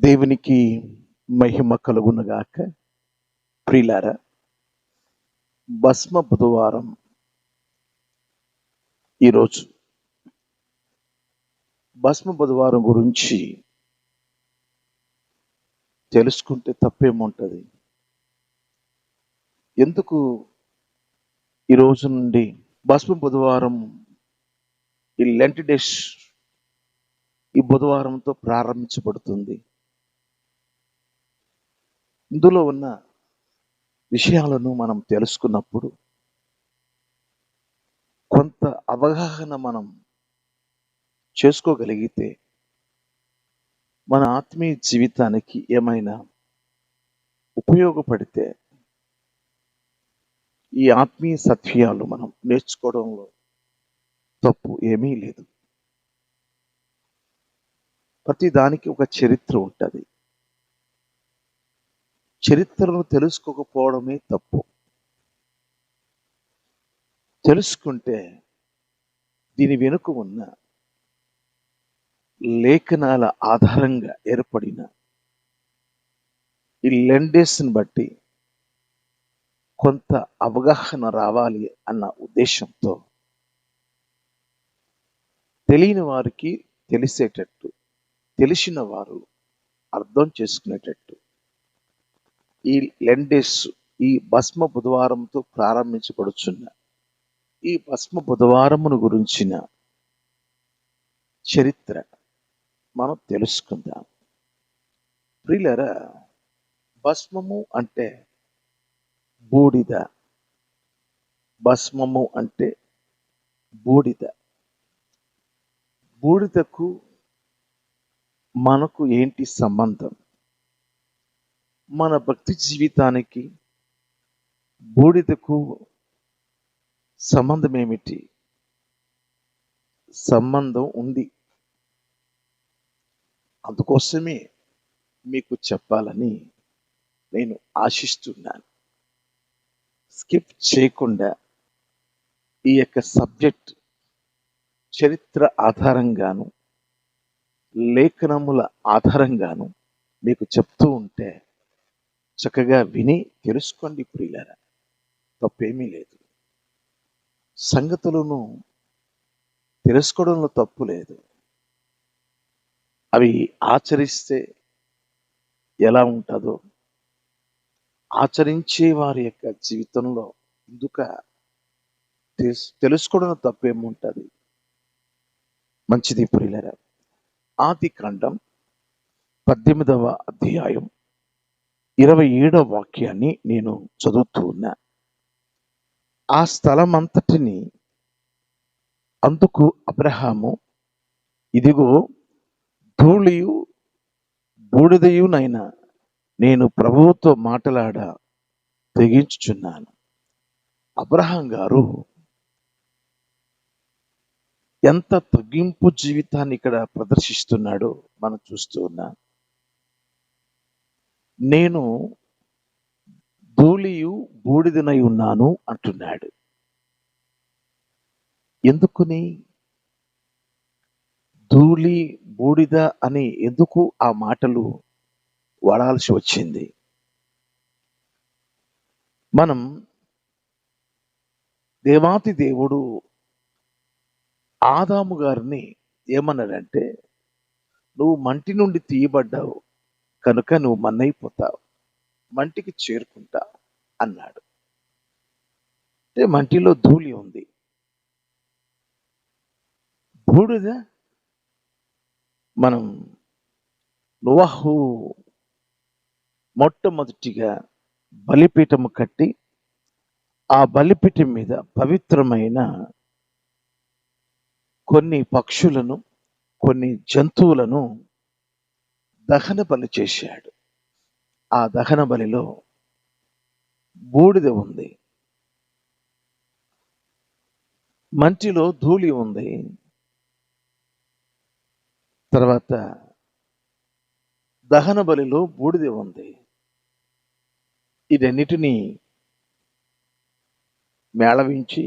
దేవునికి మహిమ కలుగునుగాక. ప్రియులారా, భస్మ బుధవారం ఈరోజు. భస్మ బుధవారం గురించి తెలుసుకుంటే తప్పేముంటుంది? ఎందుకు ఈరోజు నుండి భస్మ బుధవారం, ఈ లెంట్ డేస్ ఈ బుధవారంతో ప్రారంభించబడుతుంది? ఇందులో ఉన్న విషయాలను మనం తెలుసుకున్నప్పుడు కొంత అవగాహన మనం చేసుకోగలిగితే మన ఆత్మీయ జీవితానికి ఏమైనా ఉపయోగపడితే ఈ ఆత్మీయ సత్యాలు మనం నేర్చుకోవడంలో తప్పు ఏమీ లేదు. ప్రతి దానికి ఒక చరిత్ర ఉంటుంది. చరిత్రను తెలుసుకోకపోవడమే తప్పు. తెలుసుకుంటే దీని వెనుక ఉన్న లేఖనాల ఆధారంగా ఏర్పడిన ఈ లెండేస్ని బట్టి కొంత అవగాహన రావాలి అన్న ఉద్దేశంతో తెలియని వారికి తెలిసేటట్టు, తెలిసిన వారు అర్థం చేసుకునేటట్టు ఈ లెండేస్, ఈ భస్మ బుధవారంతో ప్రారంభించబడుచున్న ఈ భస్మ బుధవారమును గురించిన చరిత్ర మనం తెలుసుకుందాం. ప్రియులారా, భస్మము అంటే బూడిద. భస్మము అంటే బూడిద. బూడిదకు మనకు ఏంటి సంబంధం? మన భక్తి జీవితానికి బూడిదకు సంబంధం ఏమిటి? సంబంధం ఉంది. అందుకోసమే మీకు చెప్పాలని నేను ఆశిస్తున్నాను. స్కిప్ చేయకుండా ఈ యొక్క సబ్జెక్ట్ చరిత్ర ఆధారంగాను, లేఖనముల ఆధారంగాను మీకు చెప్తూ ఉంటే చక్కగా విని తెలుసుకోండి ప్రియులారా. తప్పేమీ లేదు. సంగతులను తెలుసుకోవడంలో తప్పు లేదు. అవి ఆచరిస్తే ఎలా ఉంటుందో, ఆచరించే వారి యొక్క జీవితంలో ఎందుక తెలుసుకోవడం తప్పేముంటుంది? మంచిది ప్రియులారా. ఆది కాండం 18వ అధ్యాయం 27వ వాక్యాన్ని నేను చదువుతూ ఉన్నా. ఆ స్థలమంతటిని అందుకు అబ్రహాము, ఇదిగో ధూళియు బూడిదయునైనా నేను ప్రభువుతో మాట్లాడ తెగించుచున్నాను. అబ్రహాం గారు ఎంత తగ్గింపు జీవితాన్ని ఇక్కడ ప్రదర్శిస్తున్నాడో మనం చూస్తూ ఉన్నాం. నేను ధూళియు బూడిదనై ఉన్నాను అంటున్నాడు. ఎందుకుని ధూళి బూడిద అని ఎందుకు ఆ మాటలు వాడాల్సి వచ్చింది? మనం దేవాతి దేవుడు ఆదాము గారిని ఏమన్నాడంటే, నువ్వు మంటి నుండి తీయబడ్డావు కనుక నువ్వు మన్నైపోతావు, మంటికి చేరుకుంటావు అన్నాడు. అంటే మంటిలో ధూళి ఉంది. బూడిద మనం నోవహు మొట్టమొదటిగా బలిపీఠము కట్టి ఆ బలిపీఠం మీద పవిత్రమైన కొన్ని పక్షులను, కొన్ని జంతువులను దహన బలి చేశాడు. ఆ దహన బలిలో బూడిద ఉంది, మంటిలో ధూళి ఉంది. తర్వాత దహన బలిలో బూడిద ఉంది. ఇదన్నిటినీ మేళవించి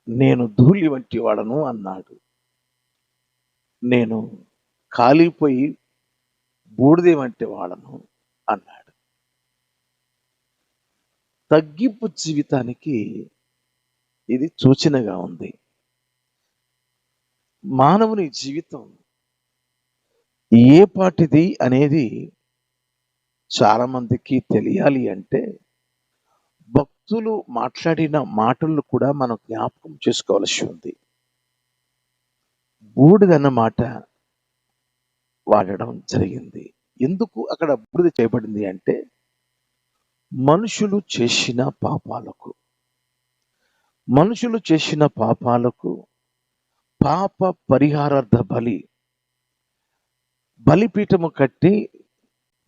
నేను ధూళి వంటి వాడను అన్నాడు. నేను కాలిపోయి బూడిదేమంటే వాడను అన్నాడు. తగ్గింపు జీవితానికి ఇది సూచనగా ఉంది. మానవుని జీవితం ఏ పాటిది అనేది చాలా మందికి తెలియాలి అంటే భక్తులు మాట్లాడిన మాటలు కూడా మనం జ్ఞాపకం చేసుకోవాల్సి ఉంది. బూడిదన్న మాట వాడడం జరిగింది. ఎందుకు అక్కడ బూడిద చేయబడింది అంటే మనుషులు చేసిన పాపాలకు మనుషులు చేసిన పాపాలకు పాప పరిహారార్థ బలిపీఠము కట్టి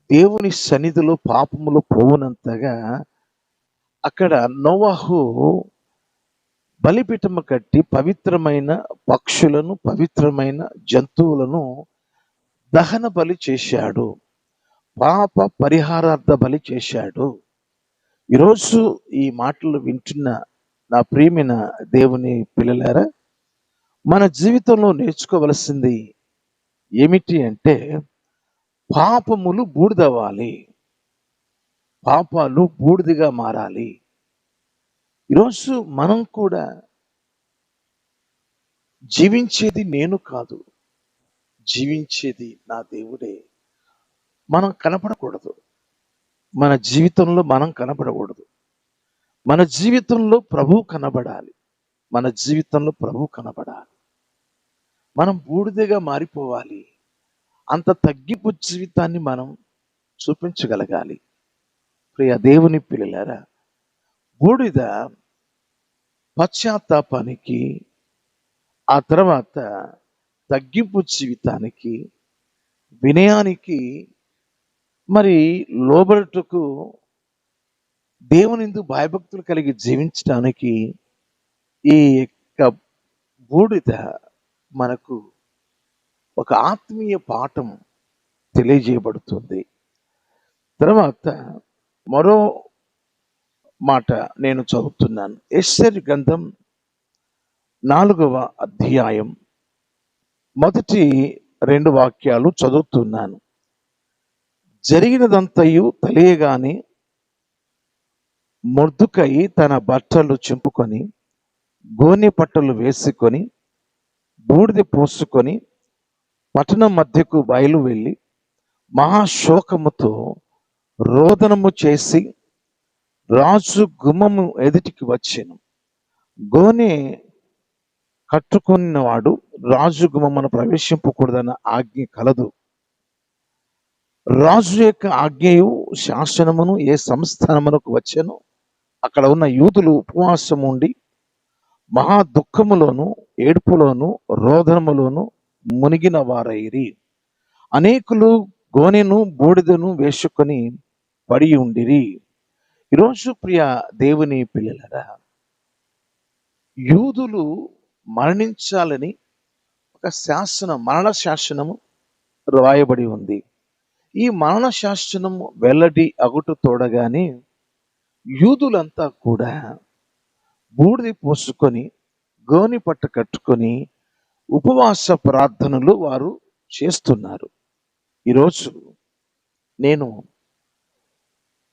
దేవుని సన్నిధిలో పాపములు పోవునంతగా అక్కడ నోవాహు బలిపీఠము కట్టి పవిత్రమైన పక్షులను పవిత్రమైన జంతువులను దహన బలి చేశాడు. పాప పరిహారార్థ బలి చేశాడు. ఈరోజు ఈ మాటలు వింటున్న నా ప్రియమైన దేవుని పిల్లలారా, మన జీవితంలో నేర్చుకోవలసింది ఏమిటి అంటే పాపములు బూడిదవ్వాలి, పాపాలు బూడిదిగా మారాలి. ఈరోజు మనం కూడా జీవించేది నేను కాదు, జీవించేది నా దేవుడే. మనం కనపడకూడదు, మన జీవితంలో మనం కనపడకూడదు. మన జీవితంలో ప్రభువు కనబడాలి, మన జీవితంలో ప్రభువు కనబడాలి. మనం బూడిదగా మారిపోవాలి. అంత తగ్గింపు జీవితాన్ని మనం చూపించగలగాలి. ప్రియ దేవుని పిల్లలారా, బూడిద పశ్చాత్తాపానికి, ఆ తర్వాత తగ్గింపు జీవితానికి, వినయానికి, మరి లోబడుటకు, దేవునిందు భయభక్తులు కలిగి జీవించడానికి ఈ యొక్క బూడిద మనకు ఒక ఆత్మీయ పాఠం తెలియజేయబడుతుంది. తర్వాత మరో మాట నేను చదువుతున్నాను. ఎస్తేరు గ్రంథం 4వ అధ్యాయం మొదటి 2 వాక్యాలు చదువుతున్నాను. జరిగినదంతయు తెలియగానే మొర్దుకై తన బట్టలు చింపుకొని గోనె పట్టలు వేసుకొని బూడిద పోసుకొని పట్టణం మధ్యకు బయలు వెళ్ళి మహాశోకముతో రోదనము చేసి రాజు గుమ్మము ఎదుటికి వచ్చాను. గోనె కట్టుకున్నవాడు రాజు గుమ్మమును ప్రవేశింపకూడదన్న ఆజ్ఞ కలదు. రాజు యొక్క ఆజ్ఞయు శాసనమును ఏ సంస్థానమునకు వచ్చాను అక్కడ ఉన్న యూదులు ఉపవాసం ఉండి మహా దుఃఖములోను ఏడుపులోను రోదనములోను మునిగిన వారైరి. అనేకులు గోనెను బూడిదను వేసుకొని పడి ఉండిరి. ఈరోజు ప్రియ దేవుని పిల్లలరా, యూదులు మరణించాలని ఒక శాసనం, మరణ శాసనము రాయబడి ఉంది. ఈ మరణ శాసనము వెల్లడి అగుట తోడగానే యూదులంతా కూడా బూడిద పోసుకొని గోని పట్ట కట్టుకొని ఉపవాస ప్రార్థనలు వారు చేస్తున్నారు. ఈరోజు నేను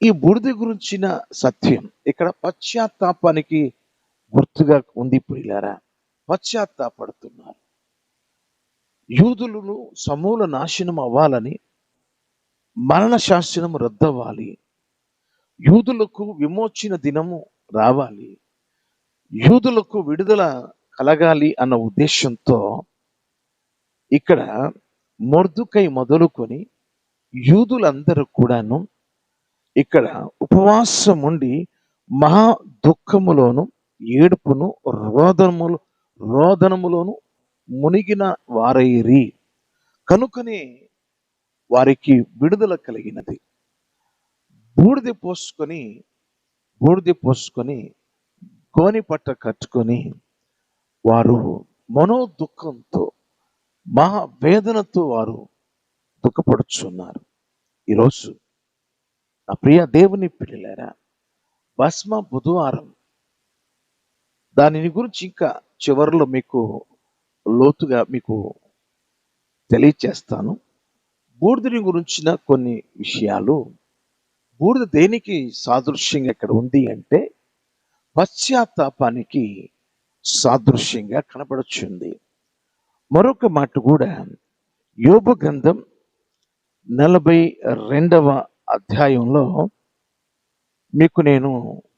ఈ బూడిద గురించిన సత్యం ఇక్కడ పశ్చాత్తాపానికి గుర్తుగా ఉంది. ప్రియులారా, పశ్చాత్తాపడుతున్నారు. యూదులను సమూల నాశనం అవ్వాలని మరణ శాసనం రద్దవ్వాలి, యూదులకు విమోచన దినము రావాలి, యూదులకు విడుదల కలగాలి అన్న ఉద్దేశంతో ఇక్కడ మొర్దుకై మొదలుకొని యూదులందరూ కూడాను ఇక్కడ ఉపవాసం ఉండి మహా దుఃఖములోను ఏడుపును రోదనములోను మునిగిన వారైరి. కనుకనే వారికి విడుదల కలిగినది. బూడిద పోసుకొని గోని పట్ట కట్టుకొని వారు మనో దుఃఖంతో మహా వేదనతో వారు దుఃఖపడుచున్నారు. ఈరోజు నా ప్రియ దేవుని పిల్లలారా, భస్మ బుధవారం, దానిని గురించి ఇంకా చివరిలో మీకు లోతుగా మీకు తెలియచేస్తాను. బూడిదని గురించిన కొన్ని విషయాలు. బూడిద దేనికి సాదృశ్యంగా ఇక్కడ ఉంది అంటే పశ్చాత్తాపానికి సాదృశ్యంగా కనబడుచుంది. మరొక మాట కూడా యోబు గ్రంథం 42వ అధ్యాయంలో మీకు నేను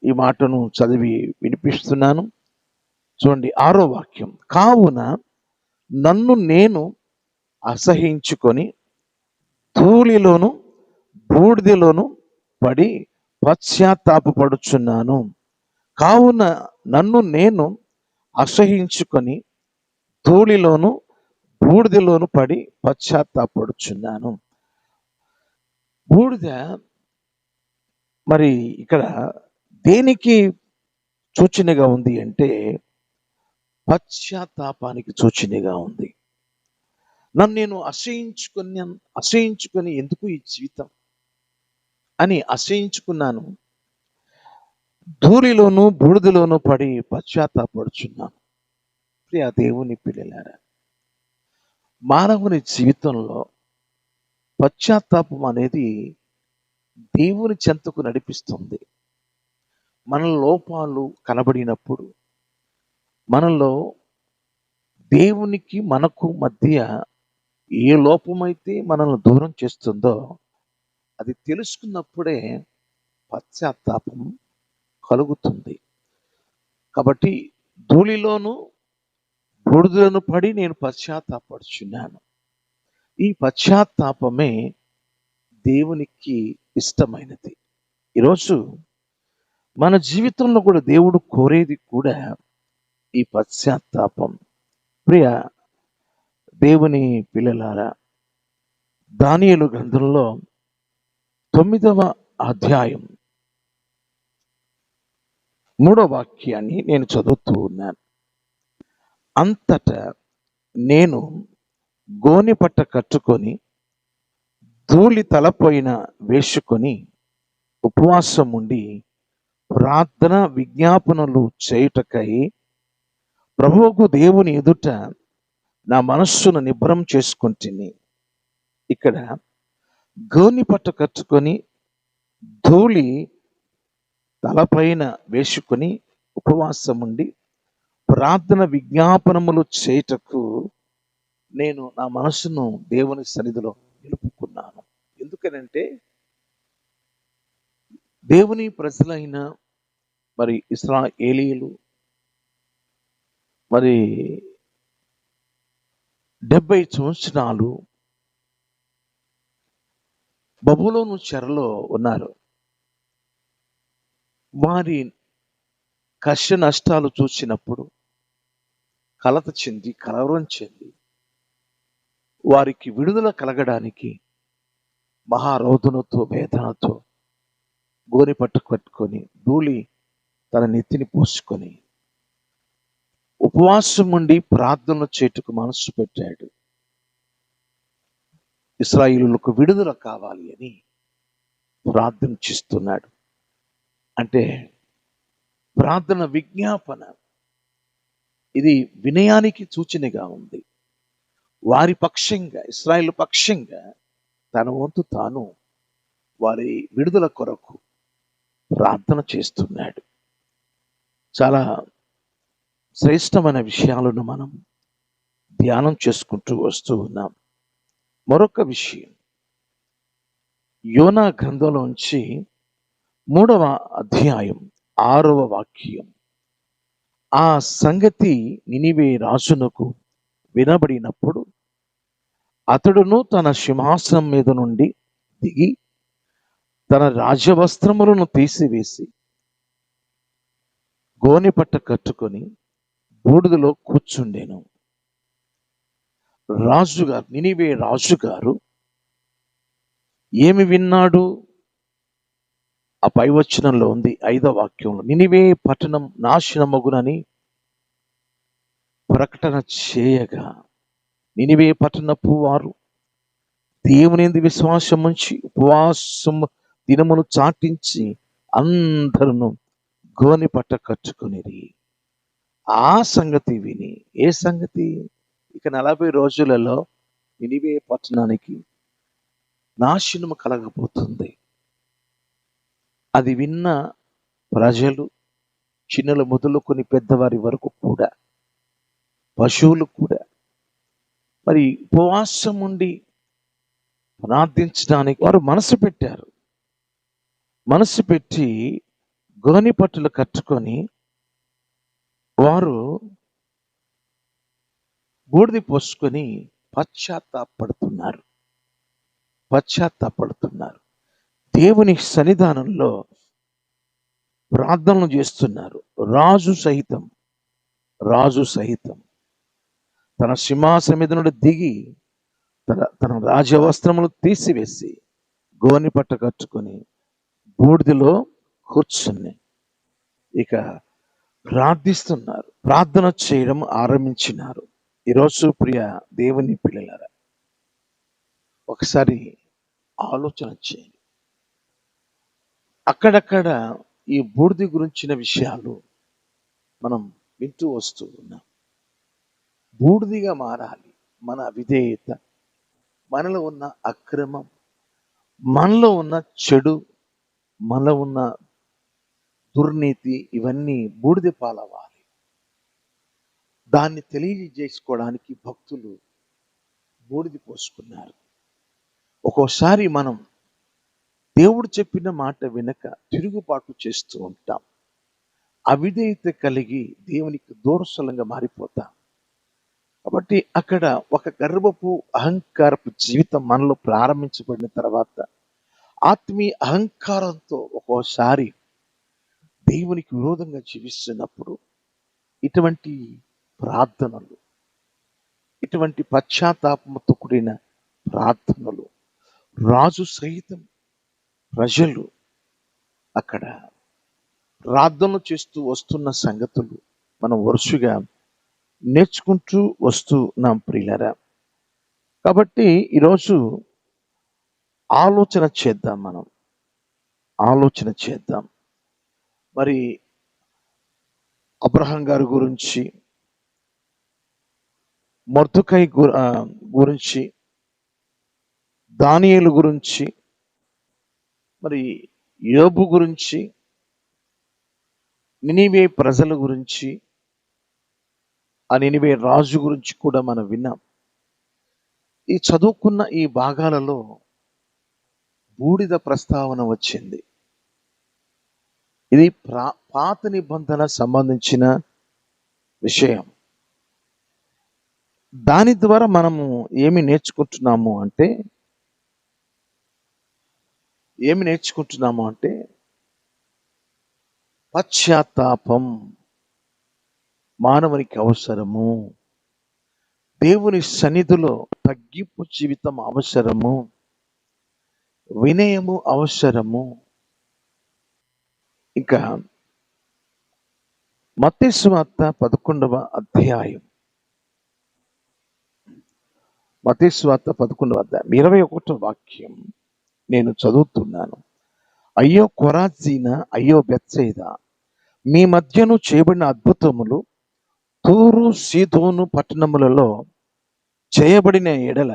ఈ మాటను చదివి వినిపిస్తున్నాను. చూడండి, 6వ వాక్యం. కావున నన్ను నేను అసహించుకొని ధూళిలోను బూడిదలోను పడి పశ్చాత్తాపపడుచున్నాను. కావున నన్ను నేను అసహించుకొని ధూళిలోను బూడిదలోను పడి పశ్చాత్తాపడుచున్నాను. బూడిద మరి ఇక్కడ దేనికి సూచనగా ఉంది అంటే పశ్చాత్తాపానికి సూచనగా ఉంది. నన్ను నేను అసహించుకొని ఎందుకు ఈ జీవితం అని అసహించుకున్నాను. ధూళిలోను బూడిదలోను పడి పశ్చాత్తాపడుచున్నాను. ప్రియ దేవుని పిల్లలారా, మానవుని జీవితంలో పశ్చాత్తాపం అనేది దేవుని చెంతకు నడిపిస్తుంది. మన లోపాలు కనబడినప్పుడు, మనలో దేవునికి మనకు మధ్య ఏ లోపమైతే మనల్ని దూరం చేస్తుందో అది తెలుసుకున్నప్పుడే పశ్చాత్తాపం కలుగుతుంది. కాబట్టి ధూళిలోను బూడిదలోను పడి నేను పశ్చాత్తాపడుచున్నాను. ఈ పశ్చాత్తాపమే దేవునికి ఇష్టమైనది. ఈరోజు మన జీవితంలో కూడా దేవుడు కోరేది కూడా ఈ పశ్చాత్తాపం. ప్రియ దేవుని పిల్లలారా, దానియేలు గ్రంథంలో 9వ అధ్యాయం 3వ వాక్యాన్ని నేను చదువుతూ ఉన్నాను. అంతటా నేను గోనెపట్ట కట్టుకొని ధూళి తలపైన వేసుకొని ఉపవాసం ఉండి ప్రార్థన విజ్ఞాపనలు చేయుటకై ప్రభువుకు దేవుని ఎదుట నా మనస్సును నిబ్బరం చేసుకుంటుని. ఇక్కడ గోనెపట్ట కట్టుకొని ధూళి తలపైన వేసుకొని ఉపవాసం ఉండి ప్రార్థన విజ్ఞాపనములు చేయుటకు నేను నా మనస్సును దేవుని సన్నిధిలో నిలుపుకున్నాను. ఎందుకనంటే దేవుని ప్రజలైన మరి ఇశ్రాయేలీయులు మరి 70 సంవత్సరాలు బబులోను చెరలో ఉన్నారు. వారి కష్ట నష్టాలు చూసినప్పుడు కలత చెంది కలవరం చెంది వారికి విడుదల కలగడానికి మహారోదనతో వేదనతో గోనెపట్టు కట్టుకొని ధూళి తన నెత్తిని పోసుకొని ఉపవాసం ఉండి ప్రార్థనలు చేటుకు మనస్సు పెట్టాడు. ఇశ్రాయేలులకు విడుదల కావాలి అని ప్రార్థన చేస్తున్నాడు. అంటే ప్రార్థన విజ్ఞాపన ఇది వినయానికి సూచనగా ఉంది. వారి పక్షంగా, ఇశ్రాయేలు పక్షంగా తన వంతు తాను వారి విడుదల కొరకు ప్రార్థన చేస్తున్నాడు. చాలా శ్రేష్టమైన విషయాలను మనం ధ్యానం చేసుకుంటూ వస్తూ ఉన్నాం. మరొక విషయం, యోనా గ్రంథంలోంచి 3వ అధ్యాయం 6వ వాక్యం. ఆ సంగతి నినివే రాజునకు వినబడినప్పుడు అతడును తన సింహాసనం మీద నుండి దిగి తన రాజవస్త్రములను తీసివేసి గోనెపట్ట కట్టుకొని బూడిదలో కూర్చుండెను. రాజుగారు, నినివే రాజుగారు ఏమి విన్నాడు? ఆ పై వచనంలో ఉంది, 5వ వాక్యంలో. నినివే పట్టణం నాశనమగునని ప్రకటన చేయగా నినివే పట్టణపు వారు దేవుని యందు విశ్వాసం ఉంచి ఉపవాసం దినమును చాటించి అందరూ గోనెపట్ట కట్టుకునేది. ఆ సంగతి విని, ఏ సంగతి? ఇక 40 రోజులలో నినివే పట్టణానికి నాశనము కలగబోతుంది. అది విన్న ప్రజలు చిన్నలు మొదలుకొని పెద్దవారి వరకు కూడా, పశువులు కూడా మరి ఉపవాసం ఉండి ప్రార్థించడానికి వారు మనసు పెట్టారు. మనసు పెట్టి గోని పట్టులు కట్టుకొని వారు బూడిద పోసుకొని పశ్చాత్తాపడుతున్నారు. దేవుని సన్నిధానంలో ప్రార్థనలు చేస్తున్నారు. రాజు సహితం తన సింహాసనం మీద నుండి దిగి తన రాజవస్త్రములు తీసివేసి గోని పట్ట కట్టుకొని బూడిదలో కూర్చుని ఇక ప్రార్థిస్తున్నారు. ప్రార్థన చేయడం ఆరంభించినారు. ఈరోజు ప్రియ దేవుని పిల్లలారా, ఒకసారి ఆలోచన చేయండి. అక్కడక్కడ ఈ బూడిద గురించిన విషయాలు మనం వింటూ వస్తూ ఉన్నాం. బూడిదిగా మారాలి మన అవిధేయత, మనలో ఉన్న అక్రమం, మనలో ఉన్న చెడు, మనలో ఉన్న దుర్నీతి, ఇవన్నీ బూడిద పాలవ్వాలి. దాన్ని తెలియజేసుకోవడానికి భక్తులు బూడిద పోసుకున్నారు. ఒక్కోసారి మనం దేవుడు చెప్పిన మాట వినక తిరుగుబాటు చేస్తూ ఉంటాం. అవిధేయత కలిగి దేవునికి దూరస్థలంగా మారిపోతాం. కాబట్టి అక్కడ ఒక గర్వపు అహంకారపు జీవితం మనలో ప్రారంభించబడిన తర్వాత ఆత్మీయ అహంకారంతో ఒక్కోసారి దేవునికి విరోధంగా జీవిస్తున్నప్పుడు ఇటువంటి ప్రార్థనలు, ఇటువంటి పశ్చాత్తాపంతో కూడిన ప్రార్థనలు, రాజు సహితం ప్రజలు అక్కడ ప్రార్థనలు చేస్తూ వస్తున్న సంగతులు మనం వరుసగా నేర్చుకుంటూ వస్తున్నాం ప్రియులారా. కాబట్టి ఈరోజు ఆలోచన చేద్దాం. మరి అబ్రహాం గారి గురించి, మొర్దెకై గురించి, దానియేలు గురించి, మరి యోబు గురించి, నినివే ప్రజల గురించి, ఆ నినివే రాజు గురించి కూడా మనం విన్నాం. ఈ చదువుకున్న ఈ భాగాలలో బూడిద ప్రస్తావన వచ్చింది. ఇది పాత నిబంధన సంబంధించిన విషయం. దాని ద్వారా మనము ఏమి నేర్చుకుంటున్నాము అంటే పశ్చాత్తాపం మానవునికి అవసరము, దేవుని సన్నిధిలో తగ్గింపు జీవితం అవసరము, వినయము అవసరము. ఇంకా మత్తయి సువార్త 11వ అధ్యాయం 21వ వాక్యం నేను చదువుతున్నాను. అయ్యో కొరాజీన, అయ్యో బెత్సైదా, మీ మధ్యను చేయబడిన అద్భుతములు తూరు సీదోను పట్టణములలో చేయబడిన ఎడల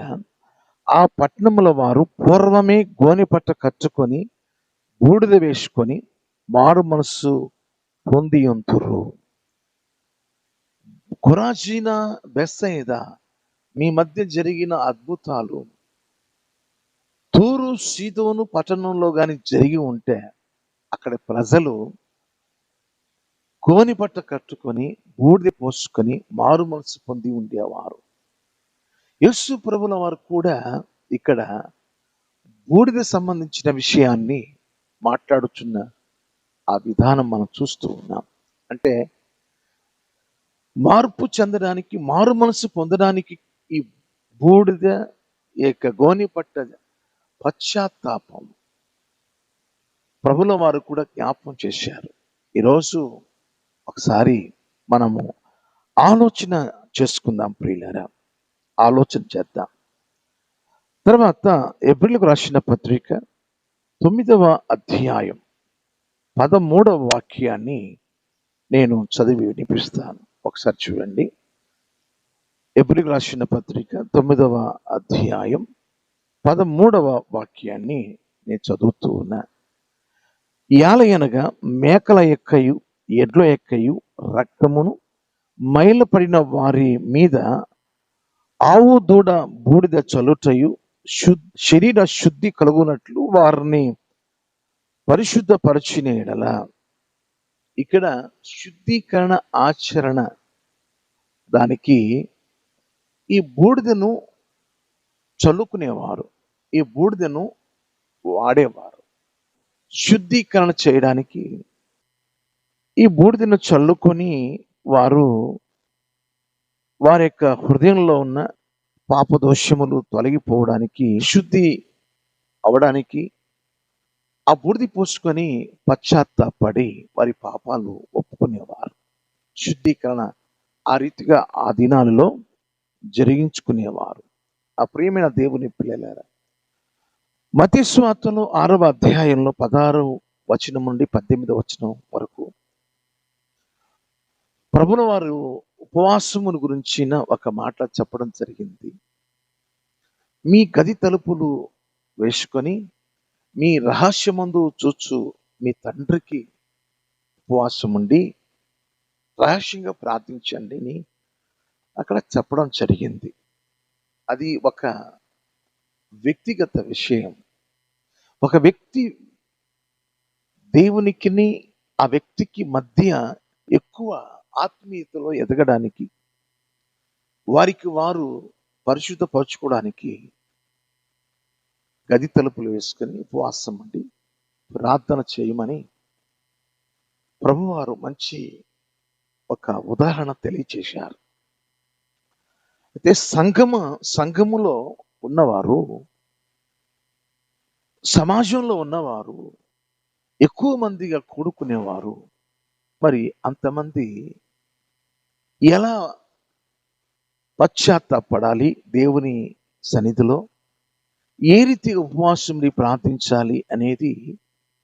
ఆ పట్టణముల వారు పూర్వమే గోనెపట్ట కట్టుకొని బూడిద వేసుకొని మారు మనస్సు పొందియుంతురు. కొరాజీన, బెత్సైదా, మీ మధ్య జరిగిన అద్భుతాలు తూరు సీదోను పట్టణంలో కానీ జరిగి ఉంటే అక్కడ ప్రజలు గోనెపట్ట కట్టుకొని బూడిద పోసుకొని మారు మనసు పొంది ఉండేవారు. యేసు ప్రభుల వారు కూడా ఇక్కడ బూడిద సంబంధించిన విషయాన్ని మాట్లాడుచున్న ఆ విధానం మనం చూస్తూ ఉన్నాం. అంటే మార్పు చెందడానికి, మారు మనసు పొందడానికి ఈ బూడిద గోనెపట్ట పశ్చాత్తాపం ప్రభుల వారు కూడా జ్ఞాపకం చేశారు. ఈరోజు ఒకసారి మనము ఆలోచన చేసుకుందాం ప్రియులారా, ఆలోచన చేద్దాం. తర్వాత ఎబ్రిలకు రాసిన పత్రిక 9వ అధ్యాయం 13వ వాక్యాన్ని నేను చదివి వినిపిస్తాను. ఒకసారి చూడండి. ఎబ్రిలకు రాసిన పత్రిక 9వ అధ్యాయం 13వ వాక్యాన్ని నేను చదువుతూ ఉన్నా. యాలయనగా మేకల యొక్కయు ఎడ్ల యొక్కయు రక్తమును మైలపడిన వారి మీద ఆవు దూడ బూడిద చల్లుటయు శరీర శుద్ధి కలుగునట్లు వారిని పరిశుద్ధపరచిన ఎడల. ఇక్కడ శుద్ధీకరణ ఆచరణ దానికి ఈ బూడిదను చల్లుకునేవారు, ఈ బూడిదను వాడేవారు. శుద్ధీకరణ చేయడానికి ఈ బూడిదను చల్లుకొని వారు వారి యొక్క హృదయంలో ఉన్న పాపదోషములు తొలగిపోవడానికి, శుద్ధి అవడానికి ఆ బూడిది పోసుకొని పశ్చాత్తాపడి వారి పాపాలు ఒప్పుకునేవారు. శుద్ధీకరణ ఆ రీతిగా ఆ దినాలలో జరిగించుకునేవారు. ఆ ప్రియమైన దేవుని పిల్లలారా, మత్తయి సువార్తలో 6వ అధ్యాయంలో 16వ వచనం నుండి 18వ వచనం వరకు ప్రభుల వారు ఉపవాసమును గురించిన ఒక మాట చెప్పడం జరిగింది. మీ గది తలుపులు వేసుకొని మీ రహస్యమందు చూచు మీ తండ్రికి ఉపవాసం ఉండి రహస్యంగా ప్రార్థించండి అని అక్కడ చెప్పడం జరిగింది. అది ఒక వ్యక్తిగత విషయం. ఒక వ్యక్తి దేవునికి ఆ వ్యక్తికి మధ్య ఎక్కువ ఆత్మీయతలో ఎదగడానికి, వారికి వారు పరిశుద్ధపరచుకోవడానికి గది తలుపులు వేసుకొని ఉపవాసం ఉండి ప్రార్థన చేయమని ప్రభువారు మంచి ఒక ఉదాహరణ తెలియచేశారు. అయితే సంఘములో ఉన్నవారు, సమాజంలో ఉన్నవారు ఎక్కువ మందిగా కూడుకునేవారు. మరి అంతమంది ఎలా పశ్చాత్తాపడాలి, దేవుని సన్నిధిలో ఏ రీతి ఉపవాసం ప్రార్థించాలి అనేది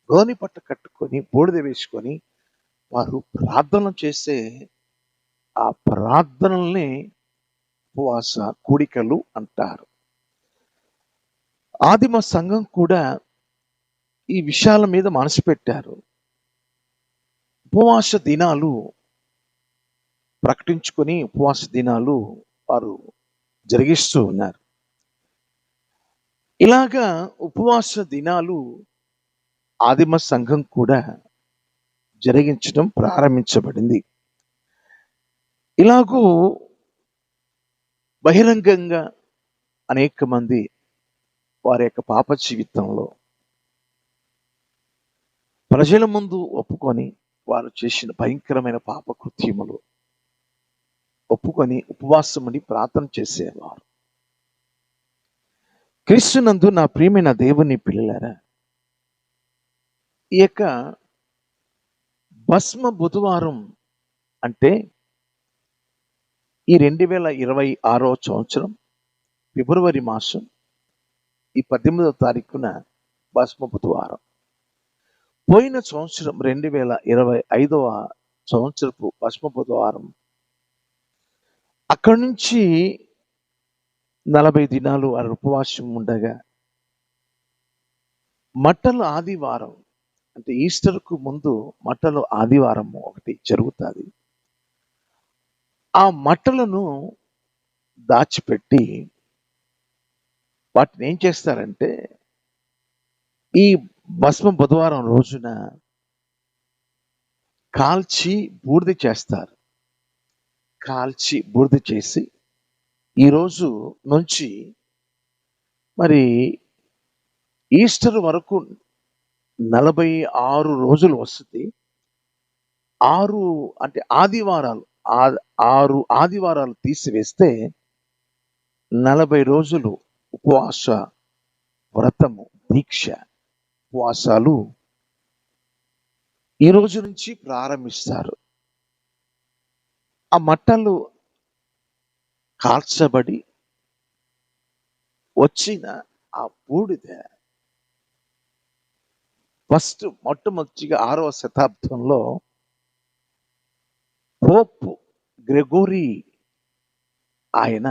గోని పట్ట కట్టుకొని బూడిద వేసుకొని వారు ప్రార్థన చేసే ఆ ప్రార్థనల్ని ఉపవాస కూడికలు అంటారు. ఆదిమ సంఘం కూడా ఈ విషయాల మీద మనసు పెట్టారు. ఉపవాస దినాలు ప్రకటించుకొని ఉపవాస దినాలు వారు జరిగిస్తూ ఉన్నారు. ఇలాగా ఉపవాస దినాలు ఆదిమ సంఘం కూడా జరిగించడం ప్రారంభించబడింది. ఇలాగూ బహిరంగంగా అనేక మంది వారి యొక్క పాప జీవితంలో ప్రజల ముందు ఒప్పుకొని వారు చేసిన భయంకరమైన పాప కృత్యములు ఒప్పుకొని ఉపవాసం ఉండి ప్రార్థన చేసేవారు. క్రీస్తునందు నా ప్రియమైన దేవుని పిల్లలారా, ఈ యొక్క భస్మ బుధవారం అంటే ఈ 2026వ సంవత్సరం ఫిబ్రవరి మాసం ఈ 18వ తారీఖున భస్మ బుధవారం. పోయిన సంవత్సరం 2025వ సంవత్సరపు భస్మ బుధవారం అక్కడి నుంచి 40 దినాలు వారి ఉపవాసం ఉండగా మట్టల ఆదివారం అంటే ఈస్టర్కు ముందు మట్టల ఆదివారం ఒకటి జరుగుతుంది. ఆ మట్టలను దాచిపెట్టి వాటిని ఏం చేస్తారంటే ఈ భస్మ బుధవారం రోజున కాల్చి బూడిద చేస్తారు. కాల్చి బూడిద చేసి ఈరోజు నుంచి మరి ఈస్టర్ వరకు 46 రోజులు వస్తుంది. 6 అంటే ఆదివారాలు 6 ఆదివారాలు తీసివేస్తే 40 రోజులు ఉపవాస వ్రతము, దీక్ష, ఉపవాసాలు ఈ రోజు నుంచి ప్రారంభిస్తారు. ఆ మట్టలు కాల్చబడి వచ్చిన ఆ బూడిద మొట్టమొదటిగా 6వ శతాబ్దంలో పోప్ గ్రెగోరీ ఆయన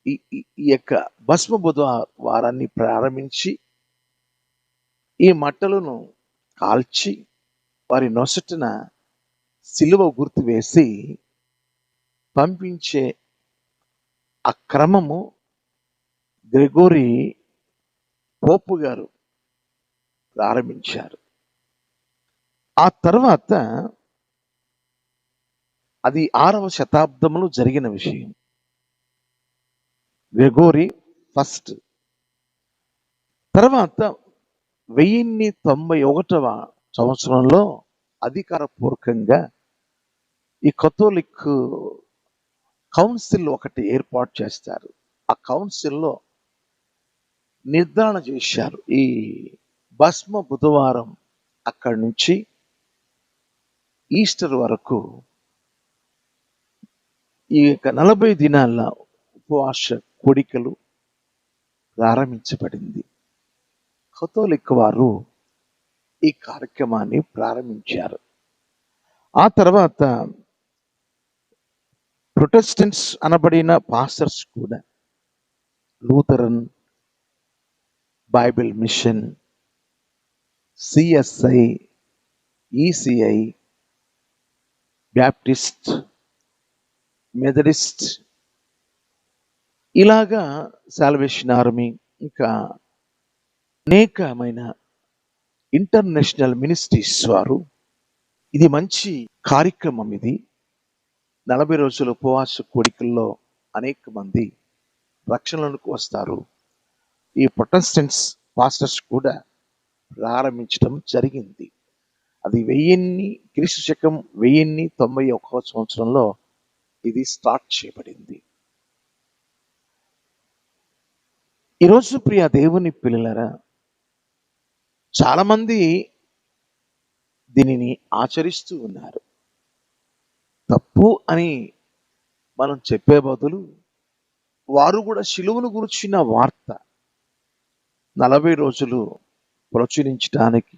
ఈ యొక్క భస్మ వారాన్ని ప్రారంభించి ఈ మట్టలను కాల్చి వారి నొసటిన సిలువ గుర్తు వేసి పంపించే ఆ క్రమము గ్రెగోరీ పోపు గారు ప్రారంభించారు. ఆ తర్వాత అది 6వ శతాబ్దంలో జరిగిన విషయం. Gregory first. తర్వాత 1091వ సంవత్సరంలో అధికారపూర్వకంగా ఈ కథోలిక్ కౌన్సిల్ ఒకటి ఏర్పాటు చేస్తారు. ఆ కౌన్సిల్లో నిర్ధారణ చేశారు, ఈ భస్మ బుధవారం అక్కడి నుంచి ఈస్టర్ వరకు ఈ 40 దినాల ఉపవాస కోడికలు ప్రారంభించబడింది. కథోలిక్ వారు ఈ కార్యక్రమాన్ని ప్రారంభించారు. ఆ తర్వాత ప్రొటెస్టెంట్స్ అనబడిన పాస్టర్స్ కూడా Lutheran, Bible mission, CSI, ECI, Baptist, Methodist, ఇలాగా సాల్వేషన్ ఆర్మీ, ఇంకా అనేకమైన ఇంటర్నేషనల్ మినిస్ట్రీస్ వారు ఇది మంచి కార్యక్రమం. ఇది 40 రోజుల ఉపవాస కోడికల్లో అనేక మంది రక్షణలకు వస్తారు. ఈ ప్రొటెస్టెంట్స్ పాస్టర్స్ కూడా ప్రారంభించడం జరిగింది. అది 1091 సంవత్సరంలో ఇది స్టార్ట్ చేయబడింది. ఈరోజు ప్రియ దేవుని పిల్లలారా, చాలా మంది దీనిని ఆచరిస్తూ ఉన్నారు. తప్పు అని మనం చెప్పే బదులు వారు కూడా శిలువను గురించిన వార్త 40 రోజులు ప్రచురించడానికి,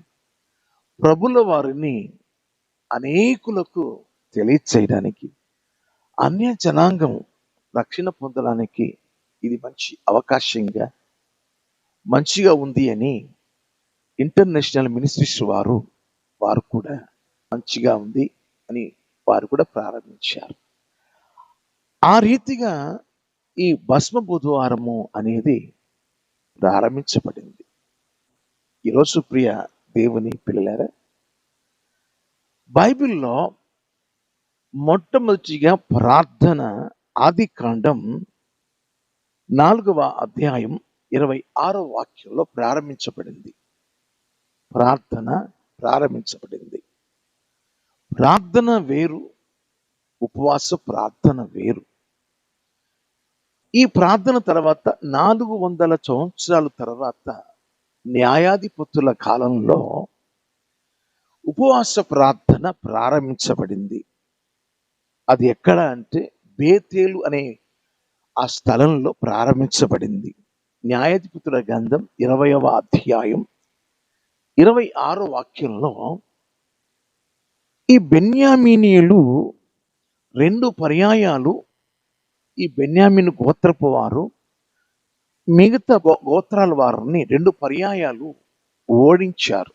ప్రభుల వారిని అనేకులకు తెలియచేయడానికి, అన్య జనాంగం రక్షణ పొందడానికి ఇది మంచి అవకాశంగా మంచిగా ఉంది అని ఇంటర్నేషనల్ మినిస్ట్రీస్ వారు కూడా మంచిగా ఉంది అని వారు కూడా ప్రారంభించారు. ఆ రీతిగా ఈ భస్మ బుధవారము అనేది ప్రారంభించబడింది. ఈరోజు ప్రియ దేవుని పిల్లలారా, బైబిల్లో మొట్టమొదటిగా ప్రార్థన ఆదికాండం 4వ అధ్యాయం 26వ వాక్యంలో ప్రారంభించబడింది. ప్రార్థన ప్రారంభించబడింది. ప్రార్థన వేరు, ఉపవాస ప్రార్థన వేరు. ఈ ప్రార్థన తర్వాత 400 సంవత్సరాల తర్వాత న్యాయాధిపతుల కాలంలో ఉపవాస ప్రార్థన ప్రారంభించబడింది. అది ఎక్కడ అంటే బేతేలు అనే ఆ స్థలంలో ప్రారంభించబడింది. న్యాయాధిపతుల గ్రంథం 20వ అధ్యాయం 26వ వాక్యంలో ఈ బెన్యామీనీయులు 2 పర్యాయాలు ఈ బెన్యామీను గోత్రపు వారు మిగతా గోత్రాల వారిని 2 పర్యాయాలు ఓడించారు.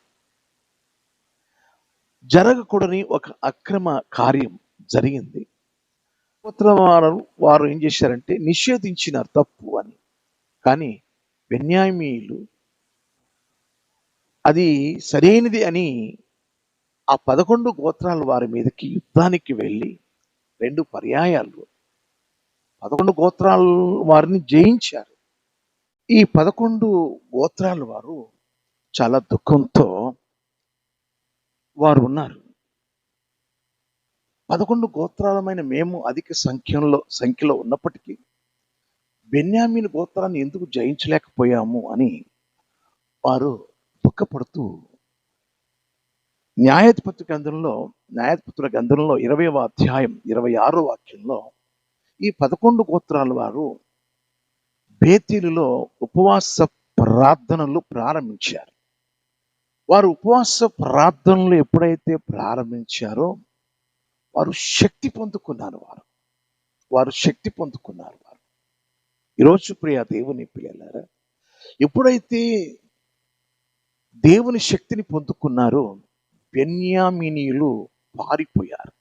జరగకూడని ఒక అక్రమ కార్యం జరిగింది. వారు ఏం చేశారంటే నిషేధించినారు తప్పు అని. కానీ బెన్యామీయులు అది సరైనది అని ఆ 11 గోత్రాల వారి మీదకి యుద్ధానికి వెళ్ళి 2 పర్యాయాలు 11 గోత్రాల వారిని జయించారు. ఈ 11 గోత్రాల వారు చాలా దుఃఖంతో వారు ఉన్నారు. 11 గోత్రాలమైన మేము అధిక సంఖ్యలో ఉన్నప్పటికీ బెన్యామీను గోత్రాన్ని ఎందుకు జయించలేకపోయాము అని వారు దుఃఖపడుతూ న్యాయాధిపతుల గ్రంథంలో 20వ అధ్యాయం 26వ వాక్యంలో ఈ 11 గోత్రాల వారు బేతేలులో ఉపవాస ప్రార్థనలు ప్రారంభించారు. వారు ఉపవాస ప్రార్థనలు ఎప్పుడైతే ప్రారంభించారో వారు శక్తి పొందుకున్నారు. వారు శక్తి పొందుకున్నారు. ఈరోజు ప్రియ దేవుని పిల్లలారా, ఎప్పుడైతే దేవుని శక్తిని పొందుకున్నారో బెన్యామీనీయులు పారిపోయారు.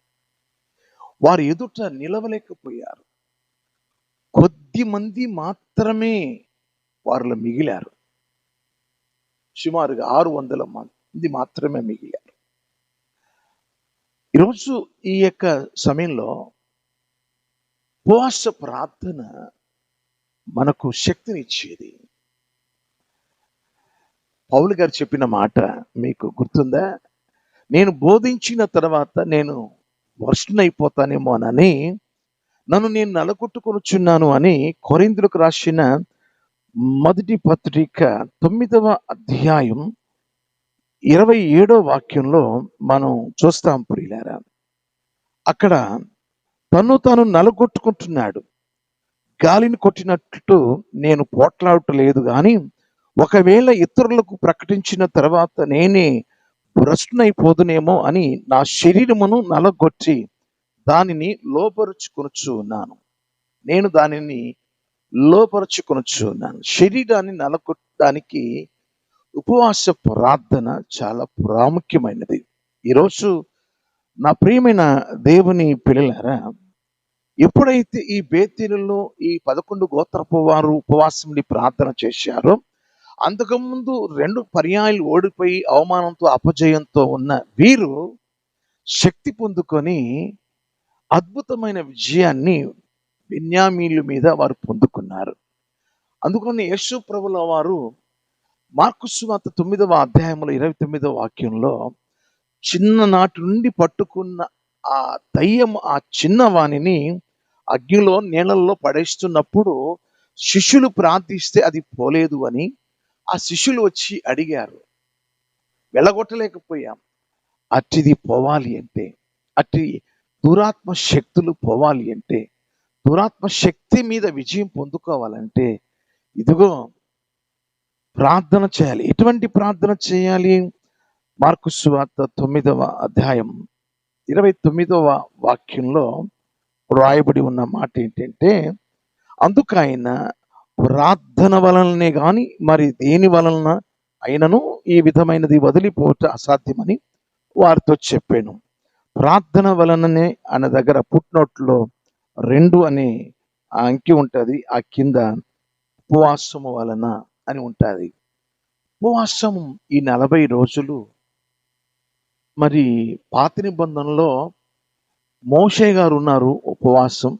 వారు ఎదుట నిలవలేకపోయారు. కొద్ది మంది మాత్రమే వారిలో మిగిలారు. సుమారుగా 600 మంది మాత్రమే మిగిలారు. ఈరోజు ఈ యొక్క సమయంలో ఉపవాస ప్రార్థన మనకు శక్తినిచ్చేది. పౌలు గారు చెప్పిన మాట మీకు గుర్తుందా? నేను బోధించిన తర్వాత నేను వర్షనైపోతానేమో అని నన్ను నేను నలగొట్టుకొనుచున్నాను అని కొరింథీయులకు రాసిన మొదటి పత్రిక 9వ అధ్యాయం 27వ వాక్యంలో మనం చూస్తాం ప్రియులారా. అక్కడ తను తాను నలగొట్టుకుంటున్నాడు. గాలిని కొట్టినట్టు నేను పోట్లాడటలేదు గాని ఒకవేళ ఇతరులకు ప్రకటించిన తర్వాత నేనే భ్రష్టునైపోదునేమో అని నా శరీరమును నలగొట్టి దానిని లోపరుచుకొనుచు ఉన్నాను. నేను దానిని లోపరుచుకొనుచు ఉన్నాను. శరీరాన్ని నలగొట్టడానికి ఉపవాస ప్రార్థన చాలా ప్రాముఖ్యమైనది. ఈరోజు నా ప్రియమైన దేవుని పిల్లలారా, ఎప్పుడైతే ఈ బేతేలులో ఈ 11 గోత్రపు వారు ఉపవాసం ప్రార్థన చేశారో, అంతకుముందు 2 పర్యాయాలు ఓడిపోయి అవమానంతో అపజయంతో ఉన్న వీరు శక్తి పొందుకొని అద్భుతమైన విజయాన్ని బెన్యామీనుల మీద వారు పొందుకున్నారు. అందుకని యేసు ప్రభుల వారు మార్కు సువార్త 9వ అధ్యాయంలో 29వ వాక్యంలో చిన్ననాటి నుండి పట్టుకున్న ఆ దయ్యం ఆ చిన్నవాణిని అగ్నిలో నీళ్ళల్లో పడేస్తున్నప్పుడు శిష్యులు ప్రార్థిస్తే అది పోలేదు అని ఆ శిష్యులు వచ్చి అడిగారు. వెళ్ళగొట్టలేకపోయాం. అట్టిది పోవాలి అంటే, అట్టి దురాత్మ శక్తులు పోవాలి అంటే, దురాత్మ శక్తి మీద విజయం పొందుకోవాలంటే ఇదిగో ప్రార్థన చేయాలి. ఎటువంటి ప్రార్థన చేయాలి? మార్కు సువార్త 9వ అధ్యాయం 29వ వాక్యంలో రాయబడి ఉన్న మాట ఏంటంటే, అందుకు ఆయన ప్రార్థన వలననే గాని మరి దేని వలన అయినను ఈ విధమైనది వదిలిపోట అసాధ్యమని వారితో చెప్పాను. ప్రార్థన వలననే అన్న దగ్గర పుట్నోట్లో 2 అనే ఆ అంకి ఉంటుంది. ఆ కింద ఉపవాసము వలన అని ఉంటుంది. ఉపవాసం ఈ 40 రోజులు మరి పాత నిబంధనలో మోషే గారు ఉన్నారు ఉపవాసం,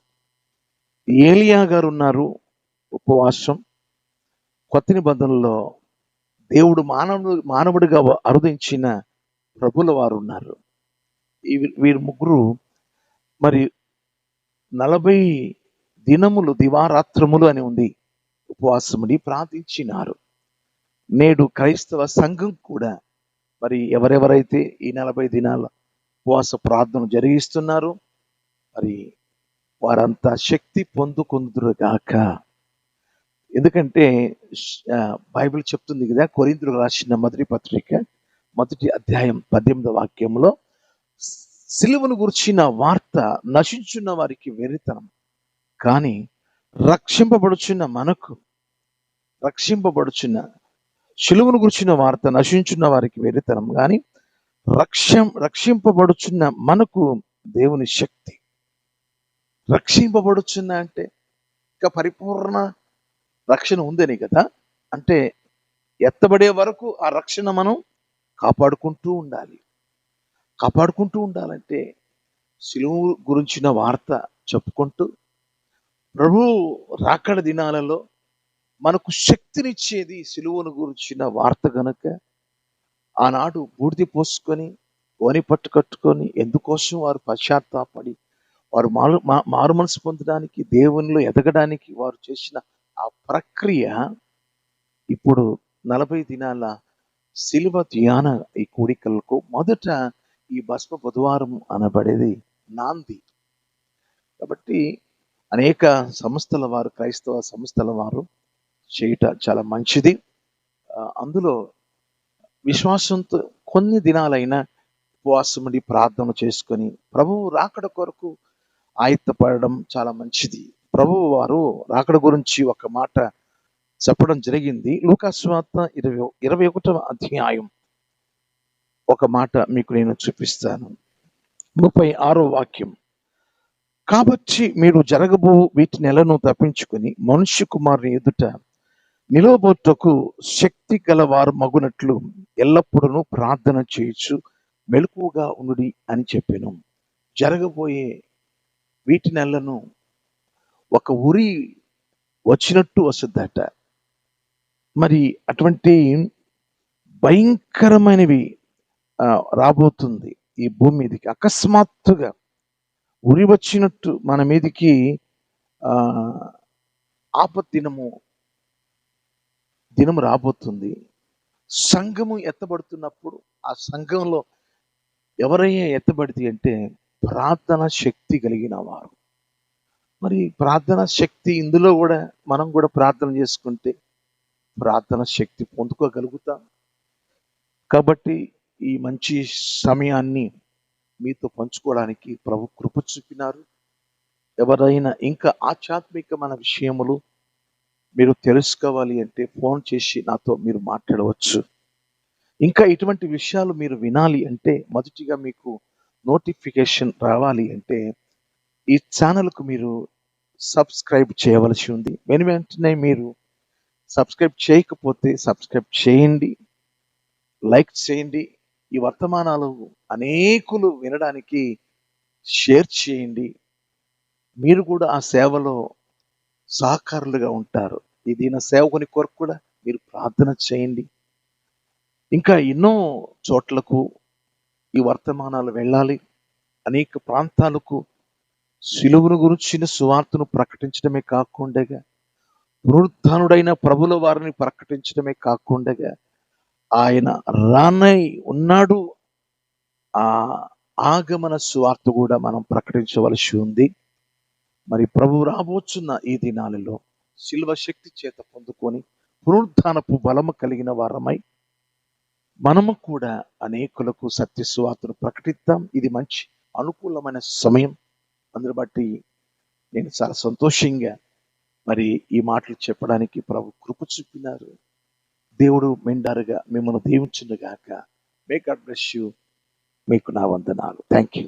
ఏలియా గారు ఉన్నారు ఉపవాసం. కొత్త నిబంధనలో దేవుడు మానవుడిగా అరుదించిన ప్రభుల వారు ఉన్నారు. వీరు ముగ్గురు మరి 40 దినములు దివారాత్రములు అని ఉంది ఉపవాసముని ప్రార్థించినారు. నేడు క్రైస్తవ సంఘం కూడా మరి ఎవరెవరైతే ఈ 40 దినాల ఉపవాస ప్రార్థన జరిగిస్తున్నారు మరి వారంతా శక్తి పొందుకుందురుగాక. ఎందుకంటే బైబిల్ చెప్తుంది కదా, కొరింథీయులకు రాసిన మొదటి పత్రిక 1వ అధ్యాయం 18వ వాక్యంలో సిలువను గురించిన వార్త నశించున్న వారికి వెర్రితనం, కానీ రక్షింపబడుచున్న సిలువను గురించిన వార్త నశించున్న వారికి వెర్రితనం, కానీ రక్షింపబడుచున్న మనకు దేవుని శక్తి. రక్షింపబడుచున్న అంటే ఇంకా పరిపూర్ణ రక్షణ ఉందని కదా. అంటే ఎత్తబడే వరకు ఆ రక్షణ మనం కాపాడుకుంటూ ఉండాలంటే సిలువ గురించిన వార్త చెప్పుకుంటూ ప్రభు రాకడ దినాలలో మనకు శక్తినిచ్చేది సిలువను గురించిన వార్త గనుక ఆనాడు బూడిద పోసుకొని గోని పట్టు కట్టుకొని ఎందుకోసం వారు పశ్చాత్తాపడి వారు మారు మనసు పొందడానికి దేవునిలో ఎదగడానికి వారు చేసిన ఆ ప్రక్రియ ఇప్పుడు 40 దినాల శిలువ ధ్యాన ఈ కూడికలకు మొదట ఈ భస్మ బుధవారం అనబడేది నాంది. కాబట్టి అనేక సంస్థల వారు, క్రైస్తవ సంస్థల వారు చేయట చాలా మంచిది. అందులో విశ్వాసంతో కొన్ని దినాలైనా ఉపవాసముడి ప్రార్థన చేసుకొని ప్రభువు రాకడ కొరకు ఆయత్తపడడం చాలా మంచిది. ప్రభువు వారు రాకడ గురించి ఒక మాట చెప్పడం జరిగింది. లూకా సువార్త 21వ అధ్యాయం ఒక మాట మీకు నేను చూపిస్తాను. 36వ వాక్యం. కాబట్టి మీరు జరగబో వీటి నెలను తప్పించుకుని మనుష్య కుమారుని ఎదుట నిలవబోటకు శక్తి గలవారు మగునట్లు ఎల్లప్పుడూ ప్రార్థన చేయొచ్చు, మెలకువగా ఉండుడి అని చెప్పాను. జరగబోయే వీటి నెలను ఒక ఉరి వచ్చినట్టు వస్తుందట. మరి అటువంటి భయంకరమైనవి రాబోతుంది ఈ భూమి మీదకి. అకస్మాత్తుగా ఉరి వచ్చినట్టు మన మీదికి దినము రాబోతుంది. సంఘము ఎత్తబడుతున్నప్పుడు ఆ సంఘంలో ఎవరైనా ఎత్తబడితే అంటే ప్రార్థన శక్తి కలిగిన వారు. మరి ప్రార్థన శక్తి ఇందులో కూడా మనం కూడా ప్రార్థన చేసుకుంటే ప్రార్థన శక్తి పొందుకోగలుగుతాం. కాబట్టి ఈ మంచి సమయాన్ని మీతో పంచుకోవడానికి ప్రభు కృప చూపినారు. ఎవరైనా ఇంకా ఆధ్యాత్మికమైన విషయములు మీరు తెలుసుకోవాలి అంటే ఫోన్ చేసి నాతో మీరు మాట్లాడవచ్చు. ఇంకా ఇటువంటి విషయాలు మీరు వినాలి అంటే మొదటిగా మీకు నోటిఫికేషన్ రావాలి అంటే ఈ ఛానల్కు మీరు సబ్స్క్రైబ్ చేయవలసి ఉంది. వెంటనే మీరు సబ్స్క్రైబ్ చేయకపోతే సబ్స్క్రైబ్ చేయండి, లైక్ చేయండి. ఈ వర్తమానాలు అనేకులు వినడానికి షేర్ చేయండి. మీరు కూడా ఆ సేవలో సహకారులుగా ఉంటారు. ఈ దీన సేవకుని కొరకు కూడా మీరు ప్రార్థన చేయండి. ఇంకా ఎన్నో చోట్లకు ఈ వర్తమానాలు వెళ్ళాలి. అనేక ప్రాంతాలకు సిలువను గురించిన సువార్తను ప్రకటించడమే కాకుండా పునరుత్థానుడైన ప్రభుల వారిని ప్రకటించడమే కాకుండా ఆయన రానై ఉన్నాడు, ఆ ఆగమన సువార్త కూడా మనం ప్రకటించవలసి ఉంది. మరి ప్రభు రాబోచున్న ఈ దినాలలో శిల్వ శక్తి చేత పొందుకొని పునరుత్థానపు బలము కలిగిన వారమై మనము కూడా అనేకులకు సత్య సువార్తను ప్రకటిద్దాం. ఇది మంచి అనుకూలమైన సమయం. అందుని బట్టి నేను చాలా సంతోషంగా మరి ఈ మాటలు చెప్పడానికి ప్రభు కృప చూపినారు. దేవుడు మెండారుగా మిమ్మల్ని దీవించును గాక. May God bless you. మీకు నా వందనాలు. Thank you.